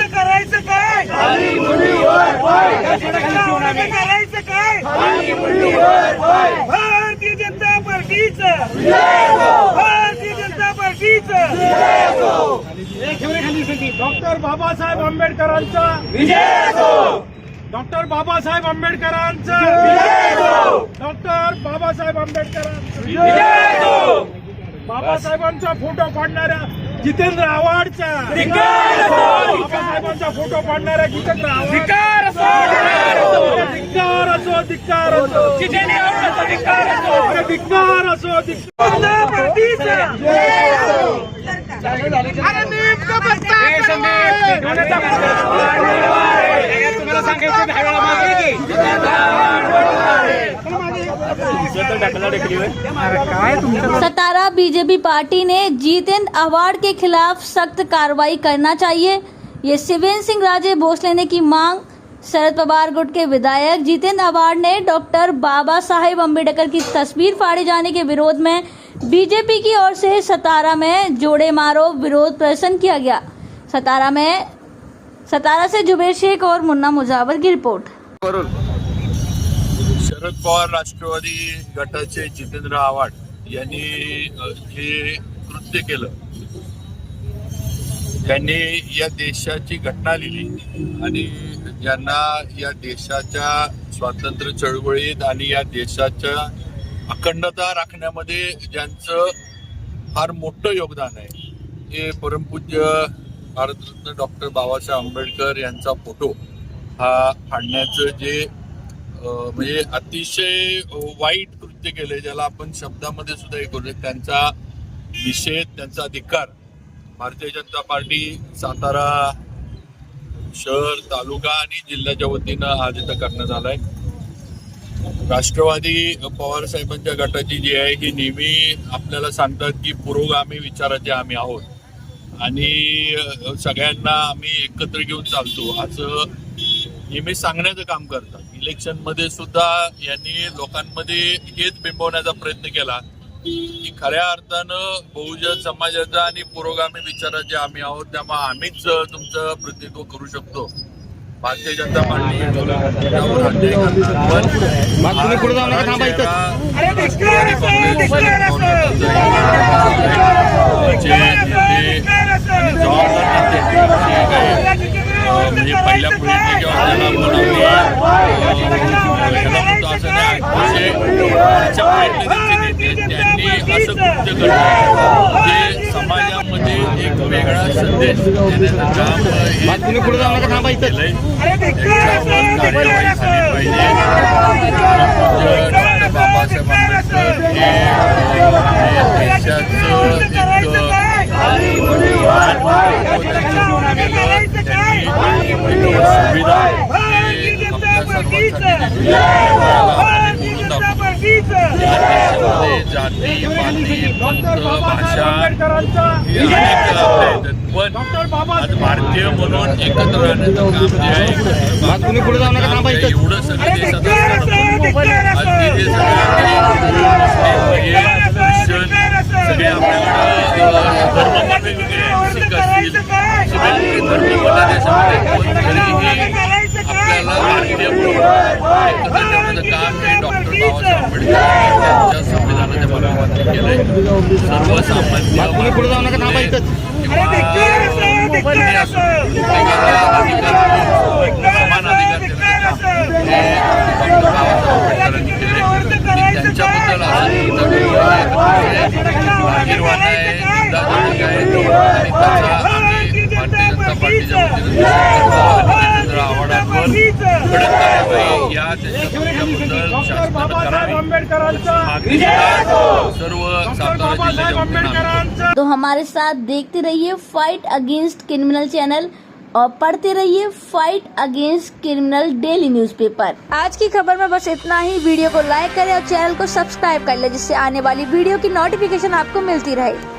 करायचं काय? करायचं काय? भारतीय जनता पार्टीचं, भारतीय जनता पार्टीचं डॉक्टर बाबासाहेब आंबेडकरांचा डॉक्टर बाबासाहेब आंबेडकरांचा डॉक्टर बाबासाहेब आंबेडकरांचा बाबासाहेबांचा फोटो पाडणाऱ्या जितेंद्र आव्हाडचा बाबासाहेबांचा फोटो पाडणाऱ्या जितेंद्र आव्हाड धिक्कार असो धिक्कार असो धिक्कार असो सतारा बीजेपी पार्टी ने जितेंद्र आव्हाड के खिलाफ सख्त कार्रवाई करना चाहिए। ये शिवेंद्र सिंह राजे भोसले ने की मांग। शरद पवार गुट के विधायक जितेंद्र आव्हाड ने डॉक्टर बाबा साहेब अम्बेडकर की तस्वीर फाड़े जाने के विरोध में बीजेपी की ओर से सतारा में जोड़े मारो विरोध प्रदर्शन किया गया। सतारा से जुबेर शेख और मुन्ना मुजावर की रिपोर्ट। शरद पवार राष्ट्रवादी गटाचे जितेंद्र आव्हाड यांनी हे कृत्य केलं। त्यांनी या देशाची घटना लिहिली आणि ज्यांना या देशाच्या स्वातंत्र्य चळवळीत आणि या देशाच्या अखंडता राखण्यामध्ये ज्यांचं फार मोठं योगदान आहे हे परमपूज्य भारतरत्न डॉक्टर बाबासाहेब आंबेडकर यांचा फोटो हा फाडण्याचं जे म्हणजे अतिशय वाईट कृत्य केले, ज्याला आपण शब्दामध्ये सुद्धा हे करू, त्यांचा निषेध, त्यांचा धिक्कार भारतीय जनता पार्टी सातारा शहर, तालुका आणि जिल्ह्याच्या वतीनं आज इथं करण्यात आलाय। राष्ट्रवादी पवार साहेबांच्या गटाची जी आहे ही नेहमी आपल्याला सांगतात की पुरोगामी विचाराचे आम्ही आहोत आणि सगळ्यांना आम्ही एकत्र घेऊन चालतो असं नेहमी सांगण्याचं काम करतात। इलेक्शन मध्ये सुद्धा यांनी लोकांमध्ये हेच बिंबवण्याचा प्रयत्न केला की खऱ्या अर्थानं बहुजन समाजाचा आणि पुरोगामी विचाराचे आम्ही आहोत, त्यामुळे आम्हीच तुमचं प्रतिनिधित्व करू शकतो। भारतीय जनता पार्टी म्हणजे पहिल्या पिढीने जेव्हा त्याला त्यांनी असं कृत्य घडलं जे समाजामध्ये एक वेगळा संदेश देण्याचं काम केलंय। त्याच्यावर कार्यवाही झाली पाहिजे। डॉक्टर बाबासाहेब आंबेडकर हे देशाचं जाती पाती पंथ भाषा पण आज भारतीय म्हणून एकत्र राहण्याचं काम जे आहे एवढं सगळं देशात आज जे सगळे आपल्याला धर्म वेगवेगळे सिख असतील धर्म मला देशामध्ये आपल्याला भारतीय म्हणून एकत्र ठेवण्याचं काम हे डॉक्टर बाबासाहेब आंबेडकर यांच्या संविधानाच्या माध्यमातून केलंय। सर्वसामान्य समान अधिकार देण्याचं काम हे डॉक्टर बाबासाहेब आंबेडकरांनी केले। त्यांच्याबद्दल लाजीरवाणं आहे, निंदाजनक आहे आणि त्याचा आम्ही भारतीय जनता पार्टीच्या वतीनं जितेंद्र आव्हाडांवर कडक कारवाई या त्यांच्याबद्दल शासनानं करावी मागणी सर्व सातारा जिल्ह्याच्या वतीनं। तो हमारे साथ देखते रहिए फाइट अगेंस्ट क्रिमिनल चैनल और पढ़ते रहिए fight against criminal daily newspaper. आज की खबर में बस इतना ही। वीडियो को लाइक करें और चैनल को सब्सक्राइब कर लें जिससे आने वाली वीडियो की नोटिफिकेशन आपको मिलती रहे।